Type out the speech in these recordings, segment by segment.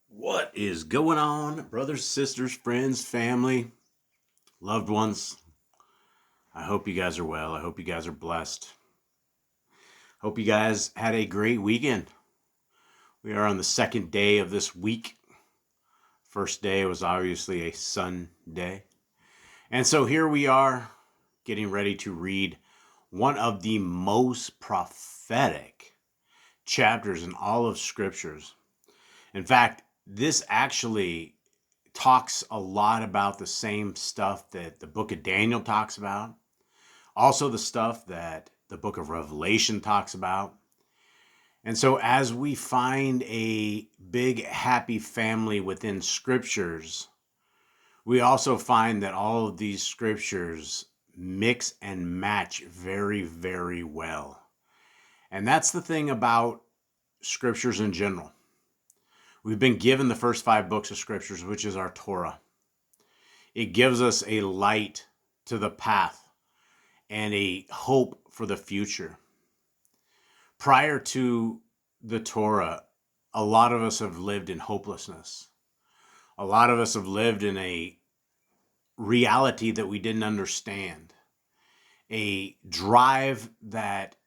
What is going on, brothers, sisters, friends, family, loved ones? I hope you guys are well. I hope you guys are blessed. Hope you guys had a great weekend. We are on the second day of this week. First day was obviously a Sunday. And so here we are getting ready to read one of the most prophetic chapters in all of scriptures. In fact, this actually talks a lot about the same stuff that the book of Daniel talks about. Also the stuff that the book of Revelation talks about. And so as we find a big happy family within scriptures, we also find that all of these scriptures mix and match very, very well. And that's the thing about scriptures in general. We've been given the first 5 books of scriptures, which is our Torah. It gives us a light to the path and a hope for the future. Prior to the Torah, a lot of us have lived in hopelessness. A lot of us have lived in a reality that we didn't understand. A drive that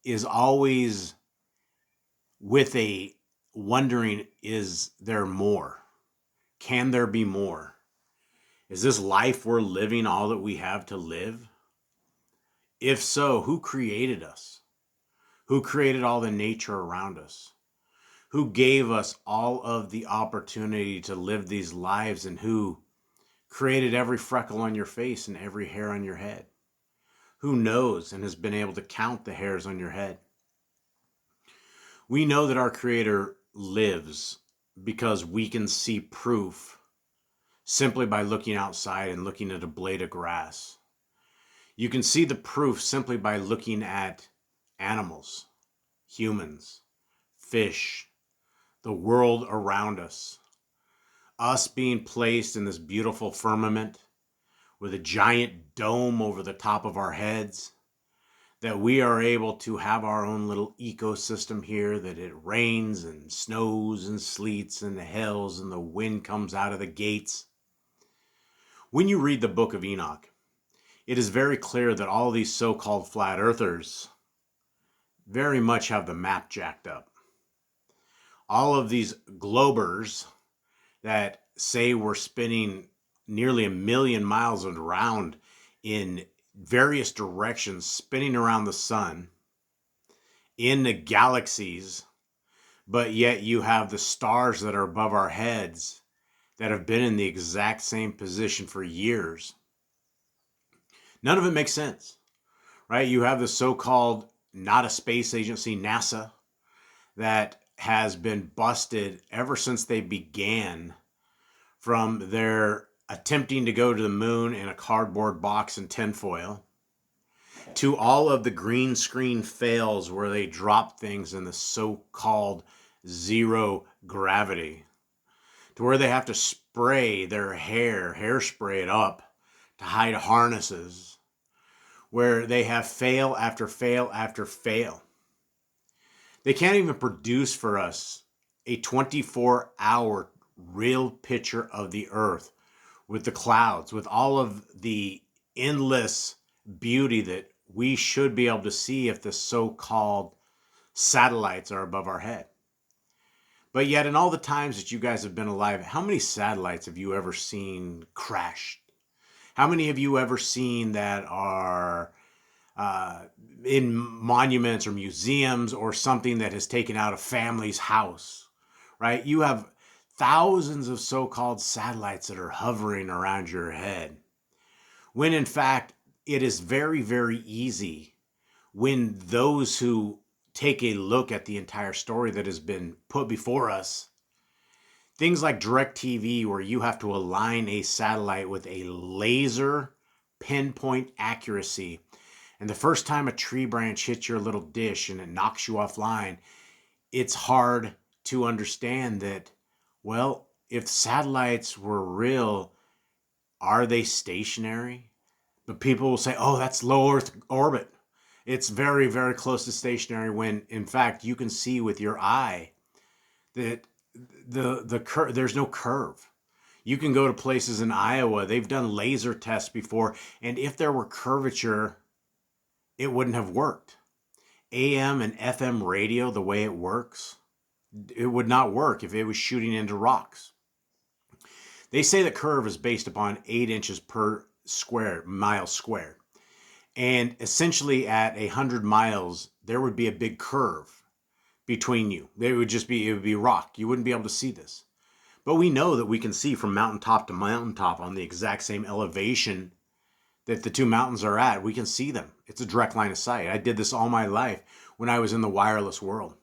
is always with a wondering, is there more? Can there be more? Is this life we're living all that we have to live? If so, who created us? Who created all the nature around us? Who gave us all of the opportunity to live these lives, and who created every freckle on your face and every hair on your head? Who knows and has been able to count the hairs on your head? We know that our Creator lives because we can see proof simply by looking outside and looking at a blade of grass. You can see the proof simply by looking at animals, humans, fish, the world around us. Us being placed in this beautiful firmament with a giant dome over the top of our heads, that we are able to have our own little ecosystem here, that it rains and snows and sleets and hails and the wind comes out of the gates. When you read the book of Enoch, it is very clear that all these so-called flat earthers very much have the map jacked up. All of these globers that say we're spinning nearly 1 million miles around in various directions, spinning around the sun in the galaxies, but yet you have the stars that are above our heads that have been in the exact same position for years. None of it makes sense, right? You have the so-called not a space agency, NASA, that has been busted ever since they began, from their attempting to go to the moon in a cardboard box and tinfoil, to all of the green screen fails where they drop things in the so-called zero gravity, to where they have to spray their hairspray it up to hide harnesses, where they have fail after fail after fail. They can't even produce for us a 24-hour real picture of the earth with the clouds, with all of the endless beauty that we should be able to see if the so-called satellites are above our head. But yet, in all the times that you guys have been alive, how many satellites have you ever seen crashed? How many have you ever seen that are in monuments or museums, or something that has taken out a family's house, right? You have thousands of so-called satellites that are hovering around your head, when in fact it is very, very easy, when those who take a look at the entire story that has been put before us, things like DirecTV, where you have to align a satellite with a laser pinpoint accuracy, and the first time a tree branch hits your little dish and it knocks you offline, it's hard to understand that, well, if satellites were real, are they stationary? But people will say, oh, that's low Earth orbit. It's very, very close to stationary, when in fact you can see with your eye that there's no curve. You can go to places in Iowa, they've done laser tests before, and if there were curvature, it wouldn't have worked. AM and FM radio, the way it works, it would not work if it was shooting into rocks. They say the curve is based upon 8 inches per mile squared. And essentially at 100 miles, there would be a big curve between you. It would be rock. You wouldn't be able to see this. But we know that we can see from mountaintop to mountaintop on the exact same elevation that the two mountains are at. We can see them. It's a direct line of sight. I did this all my life when I was in the wireless world.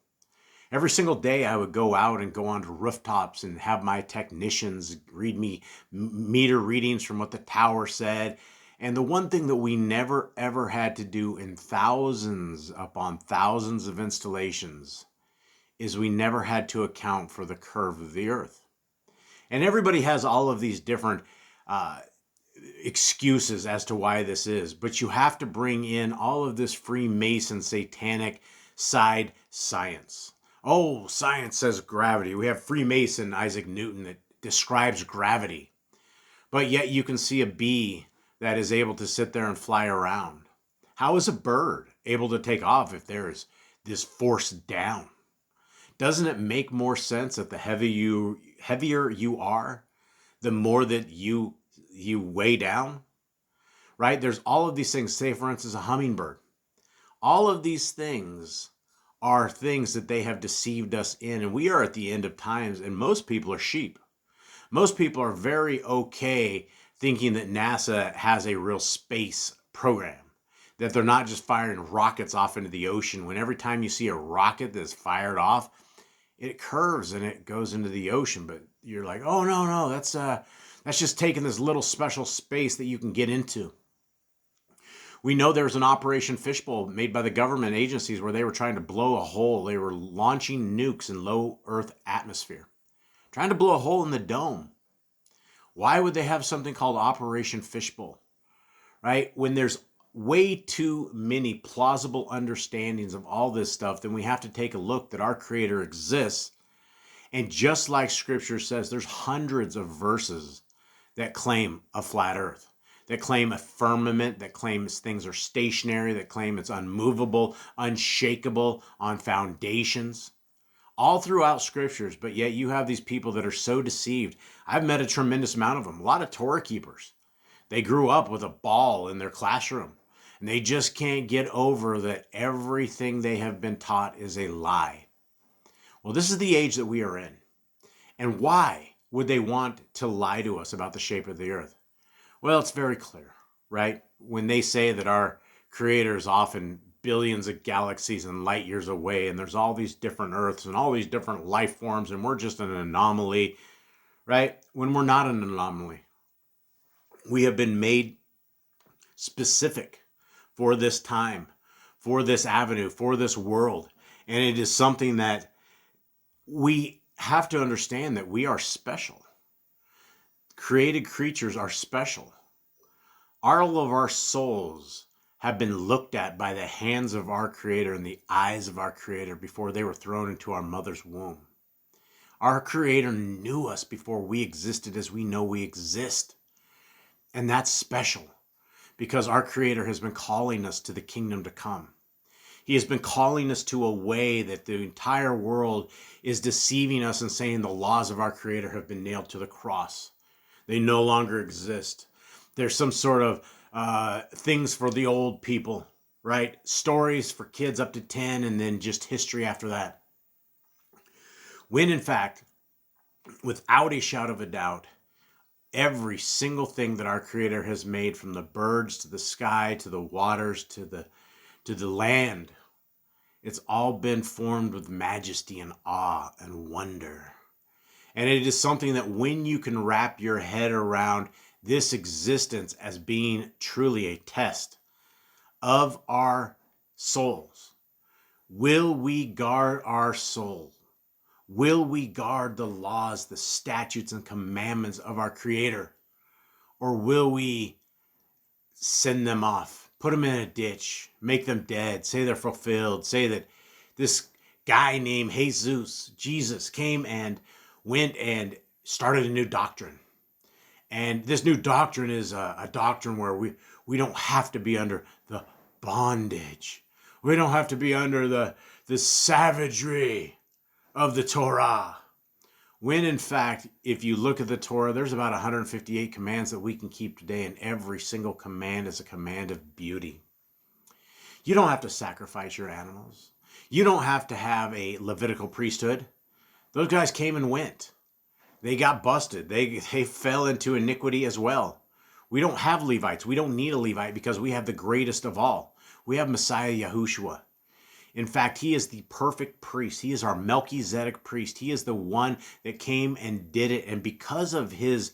Every single day I would go out and go onto rooftops and have my technicians read me meter readings from what the tower said. And the one thing that we never ever had to do in thousands upon thousands of installations is we never had to account for the curve of the earth. And everybody has all of these different excuses as to why this is, but you have to bring in all of this Freemason satanic side science. Oh, science says gravity. We have Freemason Isaac Newton that describes gravity. But yet you can see a bee that is able to sit there and fly around. How is a bird able to take off if there is this force down? Doesn't it make more sense that the heavier you are, the more that you weigh down? Right? There's all of these things. Say, for instance, a hummingbird. All of these things are things that they have deceived us in. And we are at the end of times, and most people are sheep. Most people are very okay thinking that NASA has a real space program, that they're not just firing rockets off into the ocean. When every time you see a rocket that's fired off, it curves and it goes into the ocean. But you're like, oh, no, that's just taking this little special space that you can get into. We know there's an Operation Fishbowl made by the government agencies where they were trying to blow a hole. They were launching nukes in low Earth atmosphere, trying to blow a hole in the dome. Why would they have something called Operation Fishbowl? Right? When there's way too many plausible understandings of all this stuff, then we have to take a look that our Creator exists. And just like Scripture says, there's hundreds of verses that claim a flat earth, that claim a firmament, that claims things are stationary, that claim it's unmovable, unshakable on foundations, all throughout Scriptures. But yet you have these people that are so deceived. I've met a tremendous amount of them, a lot of Torah keepers. They grew up with a ball in their classroom, and they just can't get over that everything they have been taught is a lie. Well, this is the age that we are in. And why would they want to lie to us about the shape of the earth? Well, it's very clear, right? When they say that our Creator is often billions of galaxies and light years away, and there's all these different earths and all these different life forms, and we're just an anomaly, right? When we're not an anomaly. We have been made specific for this time, for this avenue, for this world. And it is something that we have to understand, that we are special. Created creatures are special. All of our souls have been looked at by the hands of our Creator and the eyes of our Creator before they were thrown into our mother's womb. Our Creator knew us before we existed as we know we exist. And that's special, because our Creator has been calling us to the kingdom to come. He has been calling us to a way that the entire world is deceiving us and saying the laws of our Creator have been nailed to the cross. They no longer exist. There's some sort of things for the old people, right? Stories for kids up to 10, and then just history after that. When in fact, without a shadow of a doubt, every single thing that our Creator has made, from the birds to the sky to the waters to the land, it's all been formed with majesty and awe and wonder. And it is something that when you can wrap your head around this existence as being truly a test of our souls, will we guard our soul? Will we guard the laws, the statutes, and commandments of our Creator? Or will we send them off, put them in a ditch, make them dead, say they're fulfilled, say that this guy named Jesus came and went and started a new doctrine. And this new doctrine is a doctrine where we don't have to be under the bondage. We don't have to be under the savagery of the Torah. When in fact, if you look at the Torah, there's about 158 commands that we can keep today, and every single command is a command of beauty. You don't have to sacrifice your animals. You don't have to have a Levitical priesthood. Those guys came and went. They got busted. They fell into iniquity as well. We don't have Levites. We don't need a Levite because we have the greatest of all. We have Messiah Yahushua. In fact, he is the perfect priest. He is our Melchizedek priest. He is the one that came and did it. And because of his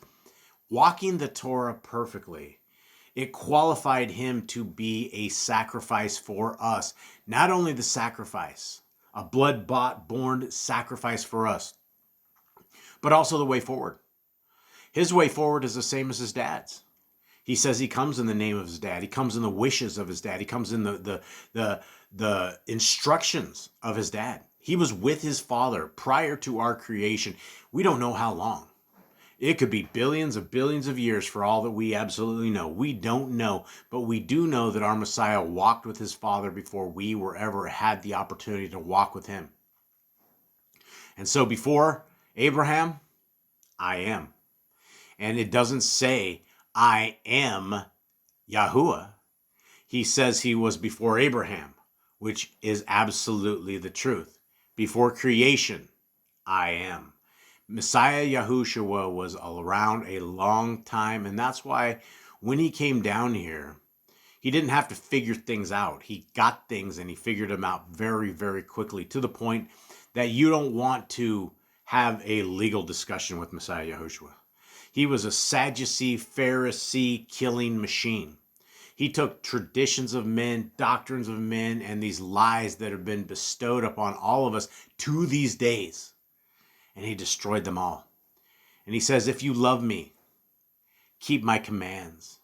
walking the Torah perfectly, it qualified him to be a sacrifice for us. Not only the sacrifice, a blood-bought, born sacrifice for us, but also the way forward. His way forward is the same as his dad's. He says he comes in the name of his dad. He comes in the wishes of his dad. He comes in the instructions of his dad. He was with his father prior to our creation. We don't know how long. It could be billions of years for all that we absolutely know. We don't know, but we do know that our Messiah walked with his father before we were ever had the opportunity to walk with him. And so before Abraham, I am. And it doesn't say I am Yahuwah. He says he was before Abraham, which is absolutely the truth. Before creation, I am. Messiah Yahushua was around a long time, and that's why when he came down here, he didn't have to figure things out. He got things and he figured them out very, very quickly, to the point that you don't want to have a legal discussion with Messiah Yahushua. He was a Sadducee, Pharisee killing machine. He took traditions of men, doctrines of men, and these lies that have been bestowed upon all of us to these days, and he destroyed them all. And he says, if you love me, keep my commands.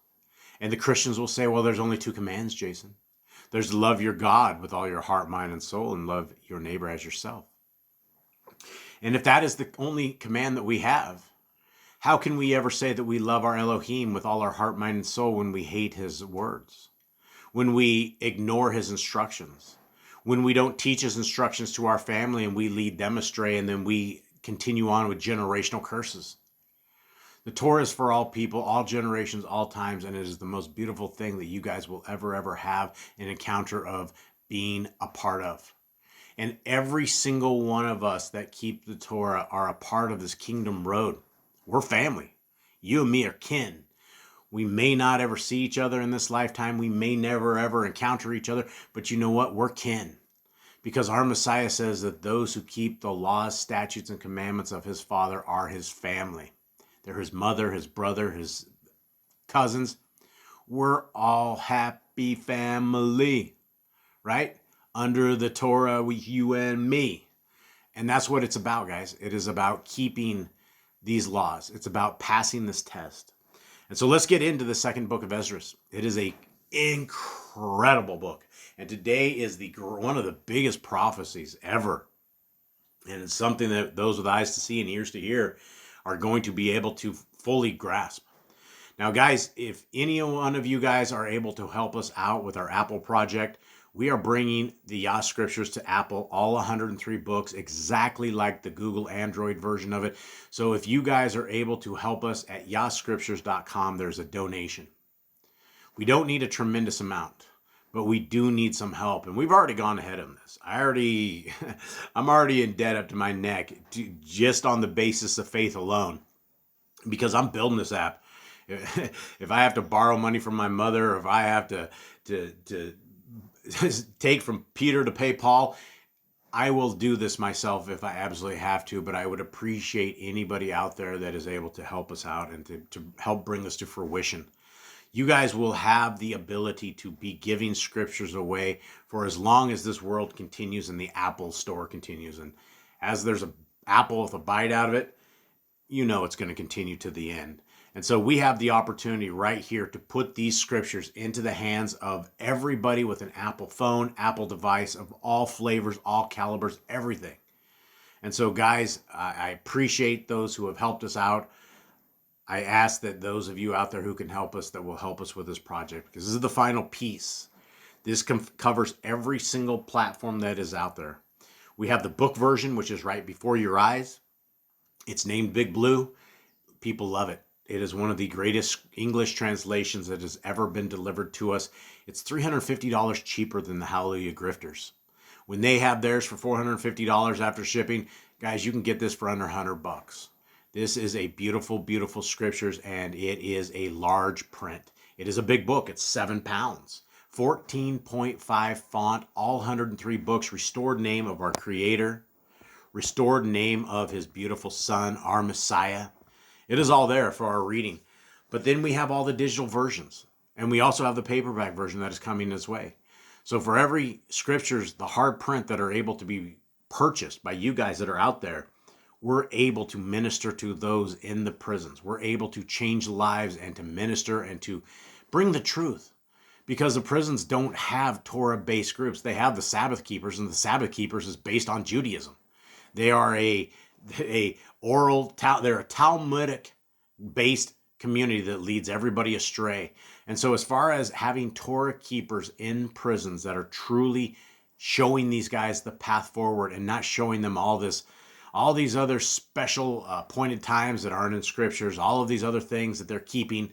And the Christians will say, well, there's only two commands, Jason. There's to love your God with all your heart, mind, and soul, and love your neighbor as yourself. And if that is the only command that we have, how can we ever say that we love our Elohim with all our heart, mind, and soul when we hate his words? When we ignore his instructions? When we don't teach his instructions to our family and we lead them astray, and then we continue on with generational curses? The Torah is for all people, all generations, all times, and it is the most beautiful thing that you guys will ever have an encounter of being a part of. And every single one of us that keep the Torah are a part of this kingdom road. We're family. You and me are kin. We may not ever see each other in this lifetime. We may never ever encounter each other. But you know what? We're kin. Because our Messiah says that those who keep the laws, statutes, and commandments of his Father are his family. They're his mother, his brother, his cousins. We're all happy family, right? Under the Torah with you and me. And that's what it's about, guys. It is about keeping these laws. It's about passing this test. And so let's get into the second book of Ezra. It is an incredible book. And today is one of the biggest prophecies ever. And it's something that those with eyes to see and ears to hear are going to be able to fully grasp. Now, guys, if any one of you guys are able to help us out with our Apple project, we are bringing the Yah Scriptures to Apple, all 103 books, exactly like the Google Android version of it. So if you guys are able to help us at yahscriptures.com, there's a donation. We don't need a tremendous amount, but we do need some help. And we've already gone ahead on this. I'm already in debt up to my neck just on the basis of faith alone, because I'm building this app. If I have to borrow money from my mother, or if I have to take from Peter to pay Paul, I will do this myself if I absolutely have to, but I would appreciate anybody out there that is able to help us out and to help bring this to fruition. You guys will have the ability to be giving scriptures away for as long as this world continues and the Apple store continues. And as there's an apple with a bite out of it, you know it's going to continue to the end. And so we have the opportunity right here to put these scriptures into the hands of everybody with an Apple phone, Apple device of all flavors, all calibers, everything. And so, guys, I appreciate those who have helped us out. I ask that those of you out there who can help us, that will help us with this project, because this is the final piece. This covers every single platform that is out there. We have the book version, which is right before your eyes. It's named Big Blue. People love it. It is one of the greatest English translations that has ever been delivered to us. It's $350 cheaper than the Hallelujah Grifters. When they have theirs for $450 after shipping, guys, you can get this for under $100. This is a beautiful, beautiful scriptures, and it is a large print. It is a big book. It's 7 pounds. 14.5 font, all 103 books, restored name of our Creator, restored name of His beautiful Son, our Messiah. It is all there for our reading. But then we have all the digital versions, and we also have the paperback version that is coming this way. So for every scriptures, the hard print that are able to be purchased by you guys that are out there, we're able to minister to those in the prisons. We're able to change lives and to minister and to bring the truth. Because the prisons don't have Torah-based groups. They have the Sabbath keepers, and the Sabbath keepers is based on Judaism. They are they're a Talmudic-based community that leads everybody astray. And so as far as having Torah keepers in prisons that are truly showing these guys the path forward and not showing them all these other special appointed times that aren't in scriptures, all of these other things that they're keeping,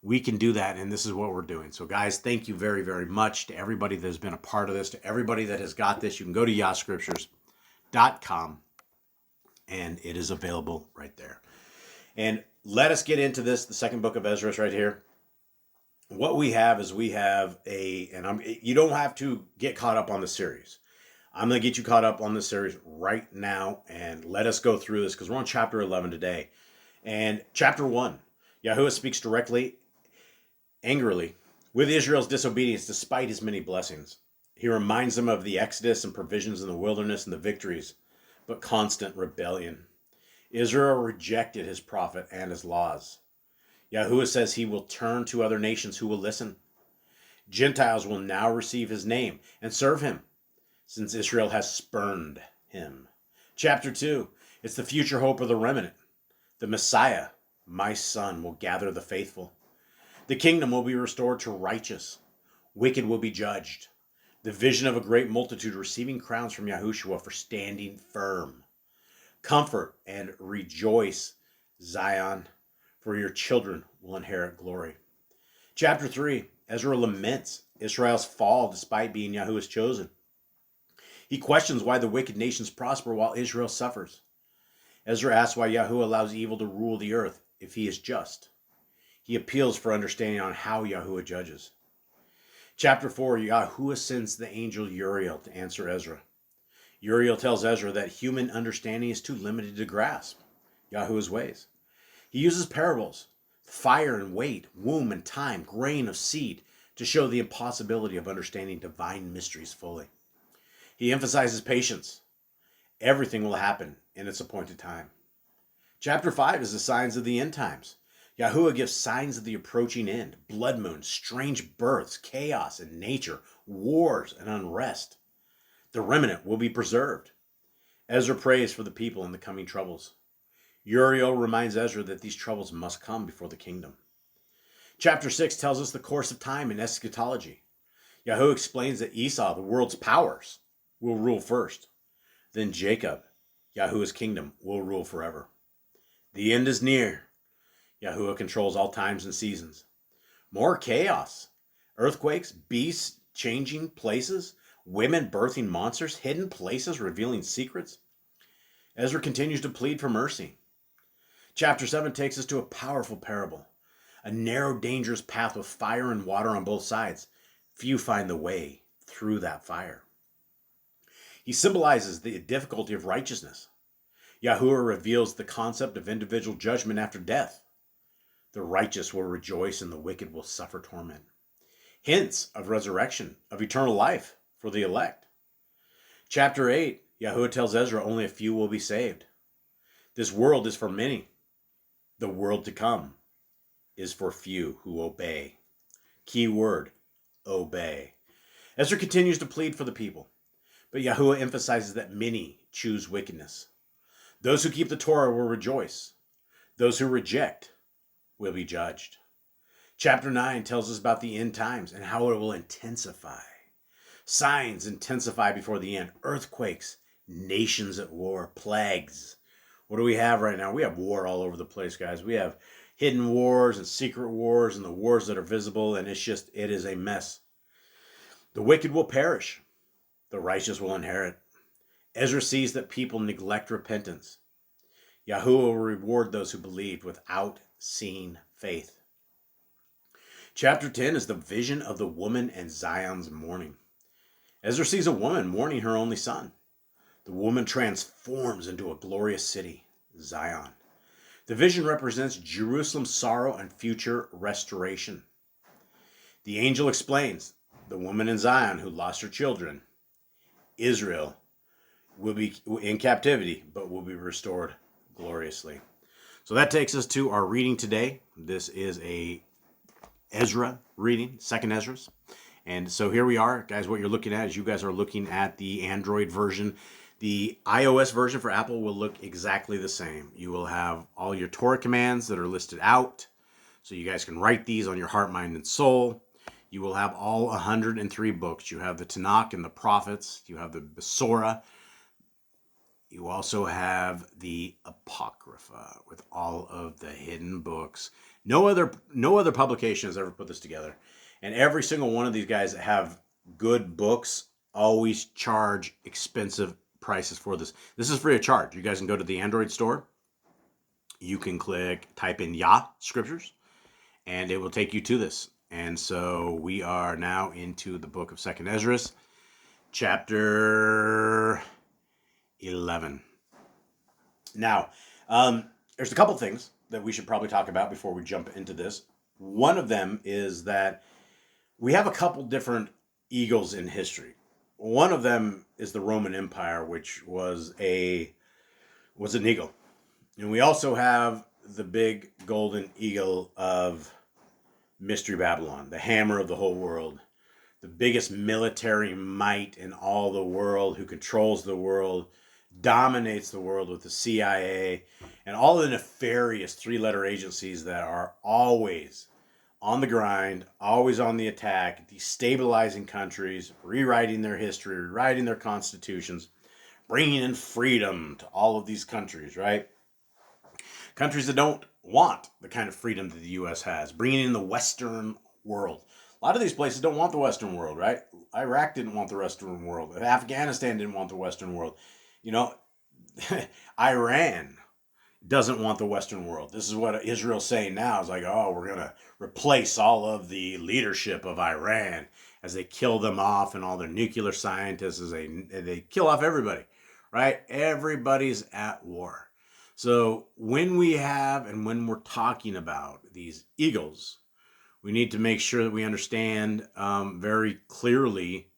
we can do that, and this is what we're doing. So guys, thank you very, very much to everybody that has been a part of this, to everybody that has got this. You can go to YahScriptures.com, and it is available right there. And let us get into this, the second book of Ezra right here. What we have is you don't have to get caught up on the series. I'm going to get you caught up on the series right now, and let us go through this, because we're on chapter 11 today. And chapter 1, Yahuwah speaks angrily with Israel's disobedience despite his many blessings. He reminds them of the exodus and provisions in the wilderness and the victories, but constant rebellion. Israel rejected his prophet and his laws. Yahuwah says he will turn to other nations who will listen. Gentiles will now receive his name and serve him, since Israel has spurned him. Chapter 2, it's the future hope of the remnant. The Messiah, my son, will gather the faithful. The kingdom will be restored to righteous. Wicked will be judged. The vision of a great multitude receiving crowns from Yahushua for standing firm. Comfort and rejoice, Zion, for your children will inherit glory. Chapter 3, Ezra laments Israel's fall despite being Yahuwah's chosen. He questions why the wicked nations prosper while Israel suffers. Ezra asks why Yahuwah allows evil to rule the earth if he is just. He appeals for understanding on how Yahuwah judges. Chapter 4, Yahuwah sends the angel Uriel to answer Ezra. Uriel tells Ezra that human understanding is too limited to grasp Yahuwah's ways. He uses parables, fire and weight, womb and time, grain of seed, to show the impossibility of understanding divine mysteries fully. He emphasizes patience. Everything will happen in its appointed time. Chapter 5 is the signs of the end times. Yahuwah gives signs of the approaching end, blood moons, strange births, chaos in nature, wars, and unrest. The remnant will be preserved. Ezra prays for the people in the coming troubles. Uriel reminds Ezra that these troubles must come before the kingdom. Chapter 6 tells us the course of time in eschatology. Yahuwah explains that Esau, the world's powers, will rule first. Then Jacob, Yahuwah's kingdom, will rule forever. The end is near. Yahuwah controls all times and seasons. More chaos. Earthquakes, beasts changing places, women birthing monsters, hidden places revealing secrets. Ezra continues to plead for mercy. Chapter 7 takes us to a powerful parable. A narrow, dangerous path with fire and water on both sides. Few find the way through that fire. He symbolizes the difficulty of righteousness. Yahuwah reveals the concept of individual judgment after death. The righteous will rejoice and the wicked will suffer torment. Hints of resurrection, of eternal life for the elect. Chapter 8, Yahuwah tells Ezra only a few will be saved. This world is for many. The world to come is for few who obey. Key word, obey. Ezra continues to plead for the people, but Yahuwah emphasizes that many choose wickedness. Those who keep the Torah will rejoice. Those who reject will be judged. Chapter 9 tells us about the end times and how it will intensify. Signs intensify before the end. Earthquakes, nations at war, plagues. What do we have right now? We have war all over the place, guys. We have hidden wars and secret wars and the wars that are visible, and it is a mess. The wicked will perish. The righteous will inherit. Ezra sees that people neglect repentance. Yahuwah will reward those who believed without seeing faith. Chapter 10 is the vision of the woman and Zion's mourning. Ezra sees a woman mourning her only son. The woman transforms into a glorious city, Zion. The vision represents Jerusalem's sorrow and future restoration. The angel explains the woman in Zion who lost her children, Israel, will be in captivity, but will be restored gloriously. So that takes us to our reading today. This is a Ezra reading, second Ezra's. And so here we are, guys. What you're looking at is you guys are looking at the Android version. The iOS version for Apple will look exactly the same. You will have all your Torah commands that are listed out. So you guys can write these on your heart, mind, and soul. You will have all 103 books. You have the Tanakh and the prophets. You have the Besorah. You also have the Apocrypha with all of the hidden books. No other publication has ever put this together. And every single one of these guys that have good books always charge expensive prices for this. This is free of charge. You guys can go to the Android store. You can type in Yah Scriptures, and it will take you to this. And so we are now into the book of 2nd Ezra, chapter 11. Now, there's a couple things that we should probably talk about before we jump into this. One of them is that we have a couple different eagles in history. One of them is the Roman Empire, which was an eagle. And we also have the big golden eagle of Mystery Babylon, the hammer of the whole world, the biggest military might in all the world, who controls the world, dominates the world with the CIA, and all the nefarious three-letter agencies that are always on the grind, always on the attack, destabilizing countries, rewriting their history, rewriting their constitutions, bringing in freedom to all of these countries, right? Countries that don't want the kind of freedom that the U.S. has, bringing in the Western world. A lot of these places don't want the Western world, right? Iraq didn't want the Western world. Afghanistan didn't want the Western world. You know, Iran doesn't want the Western world. This is what Israel's saying now. It's like, oh, we're going to replace all of the leadership of Iran as they kill them off and all their nuclear scientists as they kill off everybody, right? Everybody's at war. So when we're talking about these eagles, we need to make sure that we understand very clearly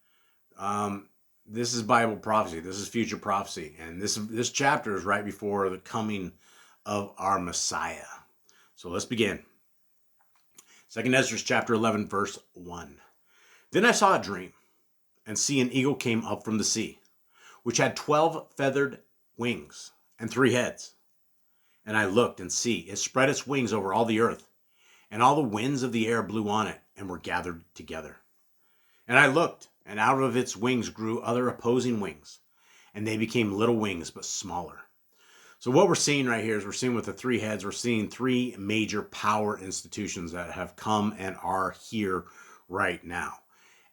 this is Bible prophecy. This is future prophecy. And this chapter is right before the coming of our Messiah. So let's begin. 2nd Ezra chapter 11, verse 1. Then I saw a dream, and see, an eagle came up from the sea, which had 12 feathered wings and 3 heads. And I looked, and see, it spread its wings over all the earth, and all the winds of the air blew on it and were gathered together. And I looked, and out of its wings grew other opposing wings, and they became little wings, but smaller. So what we're seeing right here is we're seeing with the 3 heads, we're seeing 3 major power institutions that have come and are here right now.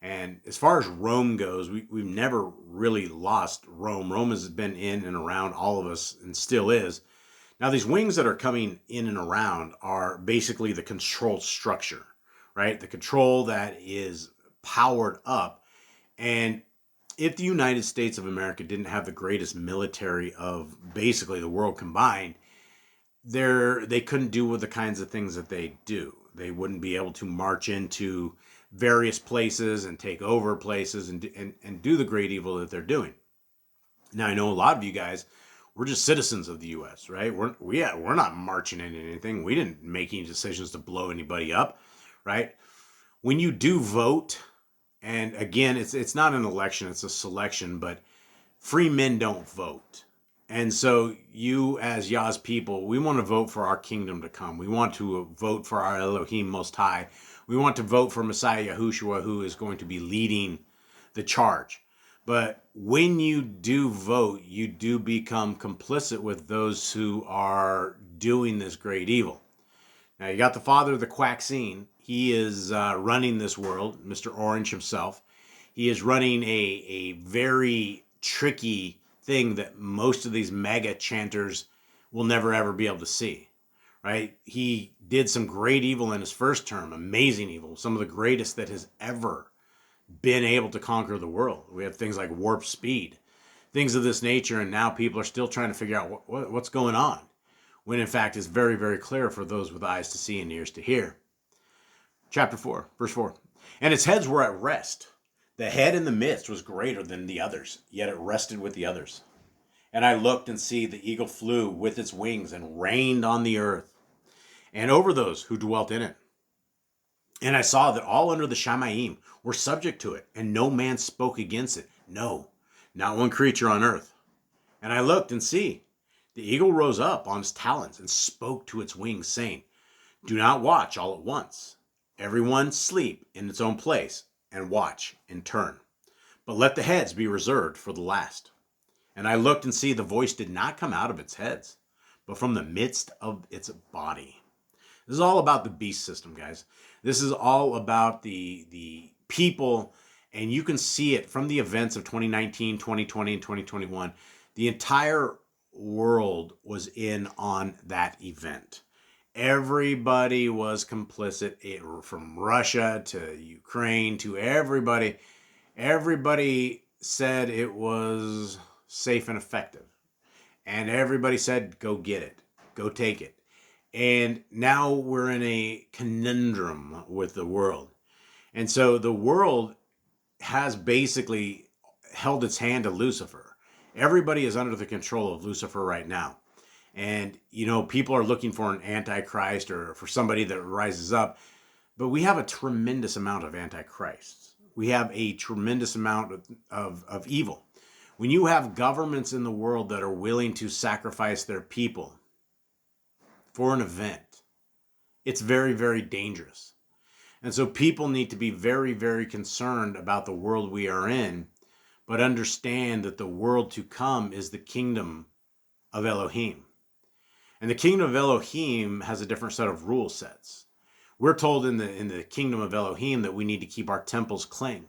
And as far as Rome goes, we've never really lost Rome. Rome has been in and around all of us and still is. Now, these wings that are coming in and around are basically the control structure, right? The control that is powered up. And if the United States of America didn't have the greatest military of basically the world combined, they couldn't do the kinds of things that they do. They wouldn't be able to march into various places and take over places and do the great evil that they're doing. Now, I know a lot of you guys, we're just citizens of the U.S., right? We're not marching into anything. We didn't make any decisions to blow anybody up, right? When you do vote, and again, it's not an election, it's a selection, but free men don't vote. And so you, as Yah's people, we want to vote for our kingdom to come. We want to vote for our Elohim Most High. We want to vote for Messiah Yahushua, who is going to be leading the charge. But when you do vote, you do become complicit with those who are doing this great evil. Now, you got the father of the quack scene. He is running this world, Mr. Orange himself. He is running a very tricky thing that most of these mega chanters will never, ever be able to see, right? He did some great evil in his first term, amazing evil, some of the greatest that has ever been able to conquer the world. We have things like warp speed, things of this nature, and now people are still trying to figure out what's going on, when in fact it's very, very clear for those with eyes to see and ears to hear. Chapter 4, verse 4. And its heads were at rest. The head in the midst was greater than the others, yet it rested with the others. And I looked, and see, the eagle flew with its wings and rained on the earth and over those who dwelt in it. And I saw that all under the Shamayim were subject to it, and no man spoke against it. No, not one creature on earth. And I looked, and see, the eagle rose up on its talons and spoke to its wings, saying, do not watch all at once. Everyone sleep in its own place, and watch in turn. But let the heads be reserved for the last. And I looked, and see, the voice did not come out of its heads, but from the midst of its body. This is all about the beast system, guys. This is all about the people, and you can see it from the events of 2019, 2020, and 2021. The entire world was in on that event. Everybody was complicit, from Russia to Ukraine to everybody. Everybody said it was safe and effective. And everybody said, go get it, go take it. And now we're in a conundrum with the world. And so the world has basically held its hand to Lucifer. Everybody is under the control of Lucifer right now. And, people are looking for an antichrist or for somebody that rises up. But we have a tremendous amount of antichrists. We have a tremendous amount of evil. When you have governments in the world that are willing to sacrifice their people for an event, it's very, very dangerous. And so people need to be very, very concerned about the world we are in, but understand that the world to come is the kingdom of Elohim. And the kingdom of Elohim has a different set of rule sets. We're told in the kingdom of Elohim that we need to keep our temples clean,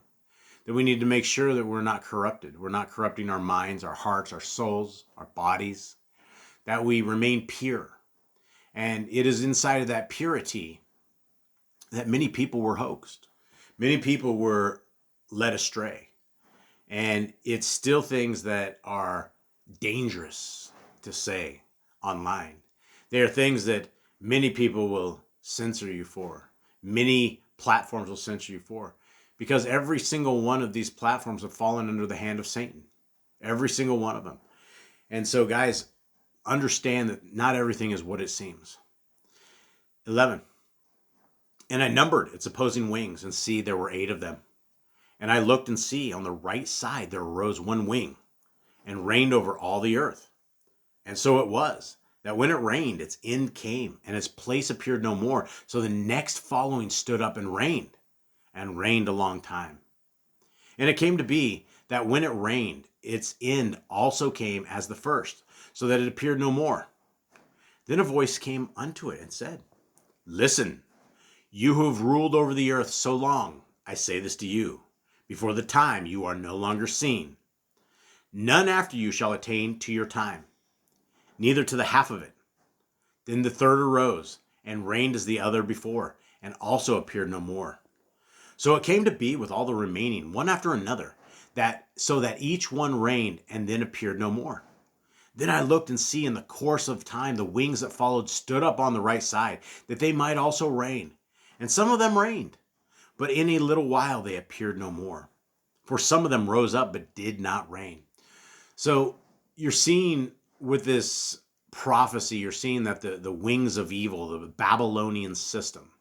that we need to make sure that we're not corrupted. We're not corrupting our minds, our hearts, our souls, our bodies, that we remain pure. And it is inside of that purity that many people were hoaxed. Many people were led astray. And it's still things that are dangerous to say online. They are things that many people will censor you for. Many platforms will censor you for. Because every single one of these platforms have fallen under the hand of Satan. Every single one of them. And so, guys, understand that not everything is what it seems. 11. And I numbered its opposing wings, and see, there were 8 of them. And I looked, and see, on the right side there arose one wing, and reigned over all the earth. And so it was, that when it rained, its end came, and its place appeared no more. So the next following stood up and reigned a long time. And it came to be that when it rained, its end also came as the first, so that it appeared no more. Then a voice came unto it and said, listen, you who have ruled over the earth so long, I say this to you, before the time you are no longer seen. None after you shall attain to your time, neither to the half of it. Then the third arose, and reigned as the other before, and also appeared no more. So it came to be with all the remaining, one after another, so that each one reigned, and then appeared no more. Then I looked, and see, in the course of time, the wings that followed stood up on the right side, that they might also reign. And some of them reigned, but in a little while they appeared no more. For some of them rose up, but did not reign. So you're seeing with this prophecy, you're seeing that the wings of evil, the Babylonian system,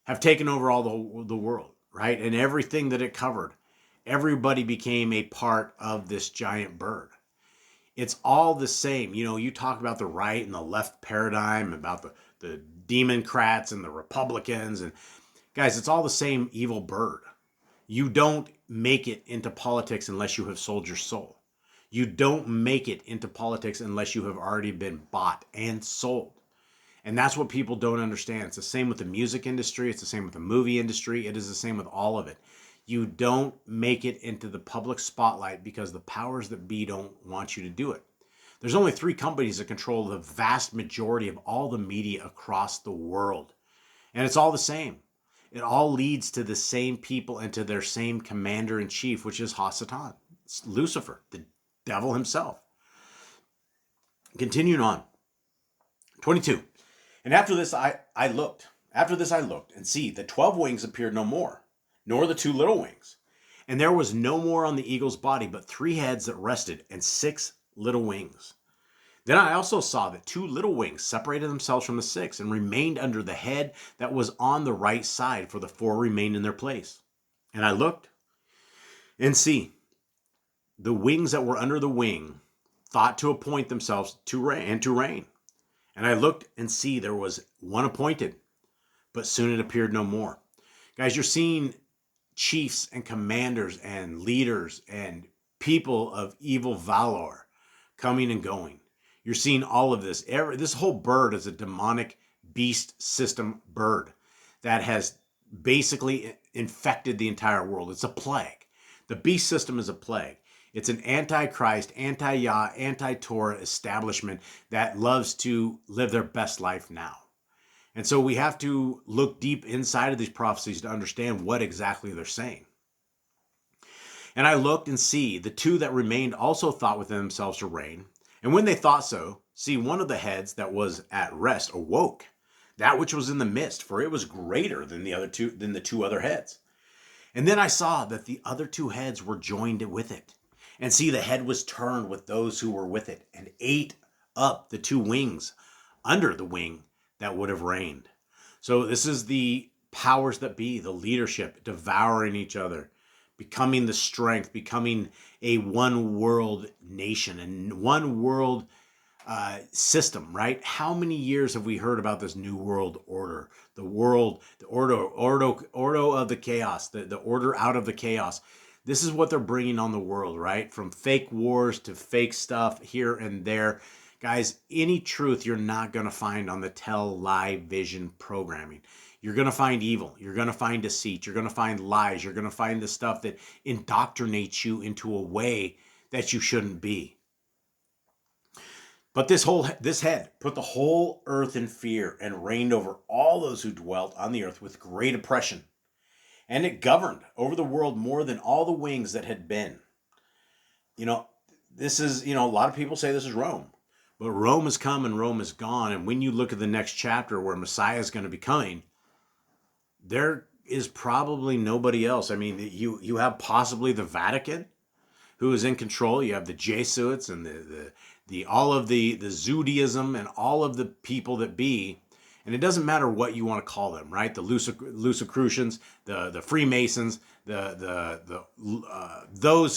have taken over all the world, right? And everything that it covered. Everybody became a part of this giant bird. It's all the same. You know, you talk about the right and the left paradigm, about the Democrats and the Republicans. And guys, it's all the same evil bird. You don't make it into politics unless you have sold your soul. You don't make it into politics unless you have already been bought and sold. And that's what people don't understand. It's the same with the music industry. It's the same with the movie industry. It is the same with all of it. You don't make it into the public spotlight because the powers that be don't want you to do it. There's only 3 companies that control the vast majority of all the media across the world. And it's all the same. It all leads to the same people and to their same commander-in-chief, which is Hasatan. It's Lucifer, the devil himself. Continuing on. 22. And after this I looked. After this I looked, and see, the 12 wings appeared no more, nor the 2 little wings. And there was no more on the eagle's body, but 3 heads that rested, and 6 little wings. Then I also saw that 2 little wings separated themselves from the 6, and remained under the head that was on the right side, for the 4 remained in their place. And I looked, and see, the wings that were under the wing thought to appoint themselves to reign. And I looked, and see, there was one appointed, but soon it appeared no more. Guys, you're seeing chiefs and commanders and leaders and people of evil valor coming and going. You're seeing all of this. This whole bird is a demonic beast system bird that has basically infected the entire world. It's a plague. The beast system is a plague. It's an anti-Christ, anti-Yah, anti-Torah establishment that loves to live their best life now. And so we have to look deep inside of these prophecies to understand what exactly they're saying. And I looked, and see, the 2 that remained also thought within themselves to reign. And when they thought so, see, one of the heads that was at rest awoke, that which was in the midst, for it was greater than the 2 other heads. And then I saw that the other 2 heads were joined with it. And see, the head was turned with those who were with it, and ate up the 2 wings under the wing that would have reigned. So this is the powers that be, the leadership, devouring each other, becoming the strength, becoming a one world nation and one world system, right? How many years have we heard about this new world order? The order of the chaos, the order out of the chaos. This is what they're bringing on the world, right? From fake wars to fake stuff here and there. Guys, any truth you're not going to find on the tell, lie, vision programming. You're going to find evil. You're going to find deceit. You're going to find lies. You're going to find the stuff that indoctrinates you into a way that you shouldn't be. But this head put the whole earth in fear and reigned over all those who dwelt on the earth with great oppression. And it governed over the world more than all the wings that had been. This is, a lot of people say this is Rome. But Rome has come and Rome is gone. And when you look at the next chapter where Messiah is going to be coming, there is probably nobody else. I mean, you have possibly the Vatican, who is in control. You have the Jesuits and the all of the Judaism and all of the people that be. And it doesn't matter what you want to call them, right? The Lucicrucians, the Freemasons, those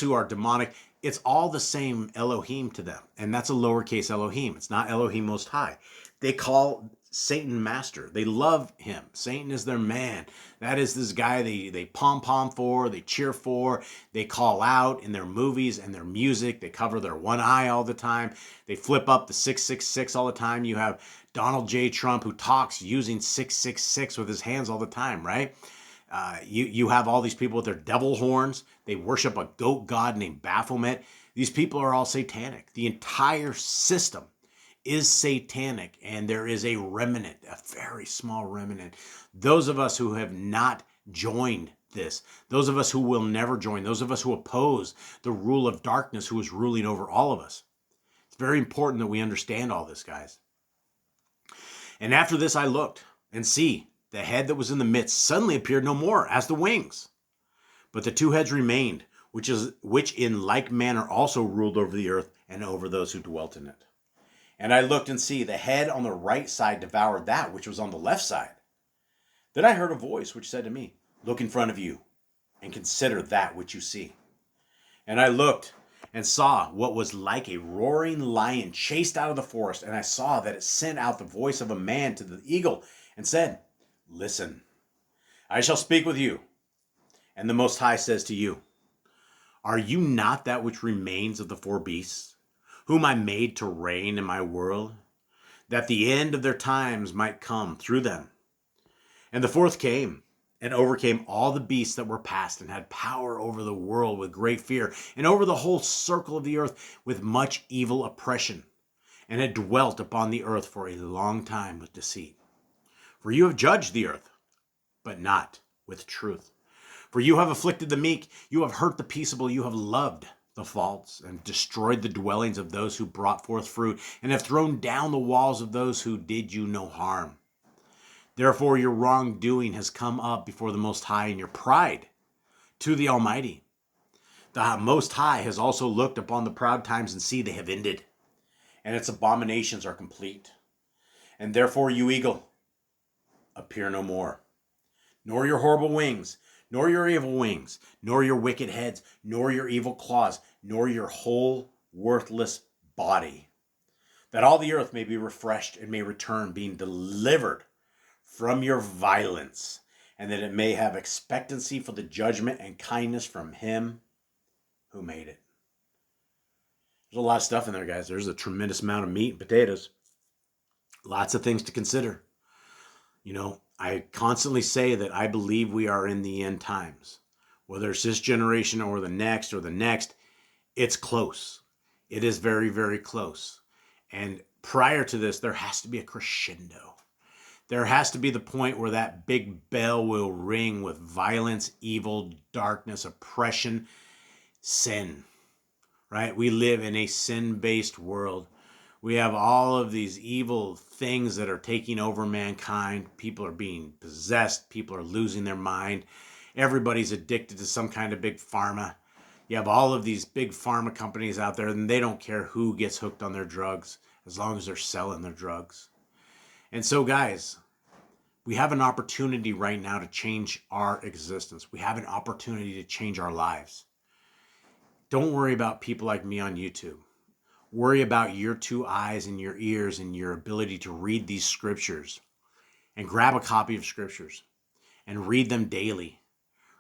who are demonic. It's all the same Elohim to them. And that's a lowercase Elohim. It's not Elohim Most High. They call Satan master. They love him. Satan is their man. That is this guy they pom-pom for, they cheer for, they call out in their movies and their music. They cover their one eye all the time. They flip up the 666 all the time. You have Donald J. Trump who talks using 666 with his hands all the time, right? You have all these people with their devil horns. They worship a goat god named Baphomet. These people are all satanic. The entire system is satanic, and there is a remnant, a very small remnant. Those of us who have not joined this, those of us who will never join, those of us who oppose the rule of darkness who is ruling over all of us. It's very important that we understand all this, guys. And after this I looked, and see, the head that was in the midst suddenly appeared no more as the wings. But the 2 heads remained, which in like manner also ruled over the earth and over those who dwelt in it. And I looked, and see, the head on the right side devoured that which was on the left side. Then I heard a voice which said to me, "Look in front of you and consider that which you see. And I looked and saw what was like a roaring lion chased out of the forest. And I saw that it sent out the voice of a man to the eagle and said, listen, I shall speak with you. And the Most High says to you, are you not that which remains of the four beasts, whom I made to reign in my world, that the end of their times might come through them? And the fourth came and overcame all the beasts that were past, and had power over the world with great fear, and over the whole circle of the earth with much evil oppression, and had dwelt upon the earth for a long time with deceit. For you have judged the earth, but not with truth. For you have afflicted the meek, you have hurt the peaceable, you have loved the false, and destroyed the dwellings of those who brought forth fruit, and have thrown down the walls of those who did you no harm. Therefore your wrongdoing has come up before the Most High, and your pride to the Almighty. The Most High has also looked upon the proud times, and see, they have ended, and its abominations are complete. And therefore, you eagle, appear no more, nor your horrible wings, nor your evil wings, nor your wicked heads, nor your evil claws, nor your whole worthless body, that all the earth may be refreshed and may return, being delivered from your violence, and that it may have expectancy for the judgment and kindness from him who made it. There's a lot of stuff in there, guys. There's a tremendous amount of meat and potatoes. Lots of things to consider. You know, I constantly say that I believe we are in the end times. Whether it's this generation or the next, it's close. It is very, very close. And prior to this, there has to be a crescendo. There has to be the point where that big bell will ring with violence, evil, darkness, oppression, sin, right? We live in a sin-based world. We have all of these evil things that are taking over mankind. People are being possessed. People are losing their mind. Everybody's addicted to some kind of big pharma. You have all of these big pharma companies out there, and they don't care who gets hooked on their drugs as long as they're selling their drugs. And so, guys, we have an opportunity right now to change our existence. We have an opportunity to change our lives. Don't worry about people like me on YouTube. Worry about your 2 eyes and your ears and your ability to read these scriptures, and grab a copy of scriptures and read them daily.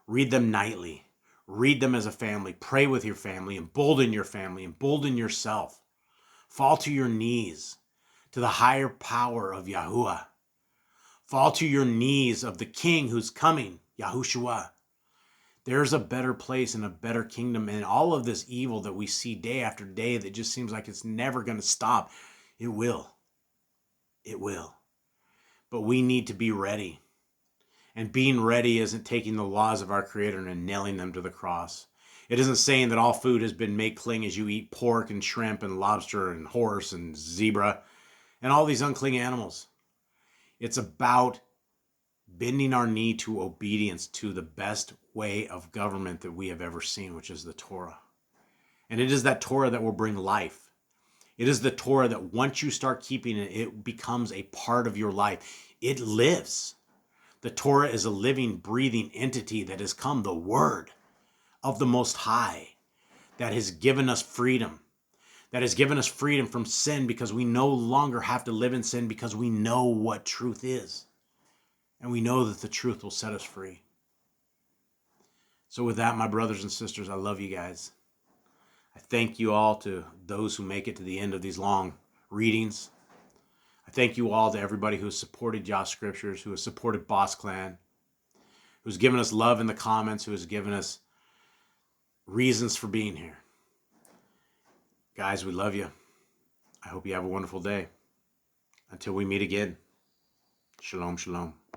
Read them nightly. Read them as a family. Pray with your family. Embolden your family. Embolden yourself. Fall to your knees to the higher power of Yahuwah. Fall to your knees of the King who's coming, Yahushua. There's a better place and a better kingdom, and all of this evil that we see day after day that just seems like it's never going to stop, it will. It will. But we need to be ready. And being ready isn't taking the laws of our Creator and nailing them to the cross. It isn't saying that all food has been made clean as you eat pork and shrimp and lobster and horse and zebra and all these unclean animals. It's about bending our knee to obedience to the best way of government that we have ever seen, which is the Torah. And it is that Torah that will bring life. It is the Torah that once you start keeping it, it becomes a part of your life. It lives. The Torah is a living, breathing entity that has come, the Word of the Most High, that has given us freedom. That has given us freedom from sin, because we no longer have to live in sin, because we know what truth is. And we know that the truth will set us free. So with that, my brothers and sisters, I love you guys. I thank you all, to those who make it to the end of these long readings. I thank you all, to everybody who has supported Yah Scriptures, who has supported Boss Clan, who's given us love in the comments, who has given us reasons for being here. Guys, we love you. I hope you have a wonderful day. Until we meet again. Shalom, shalom.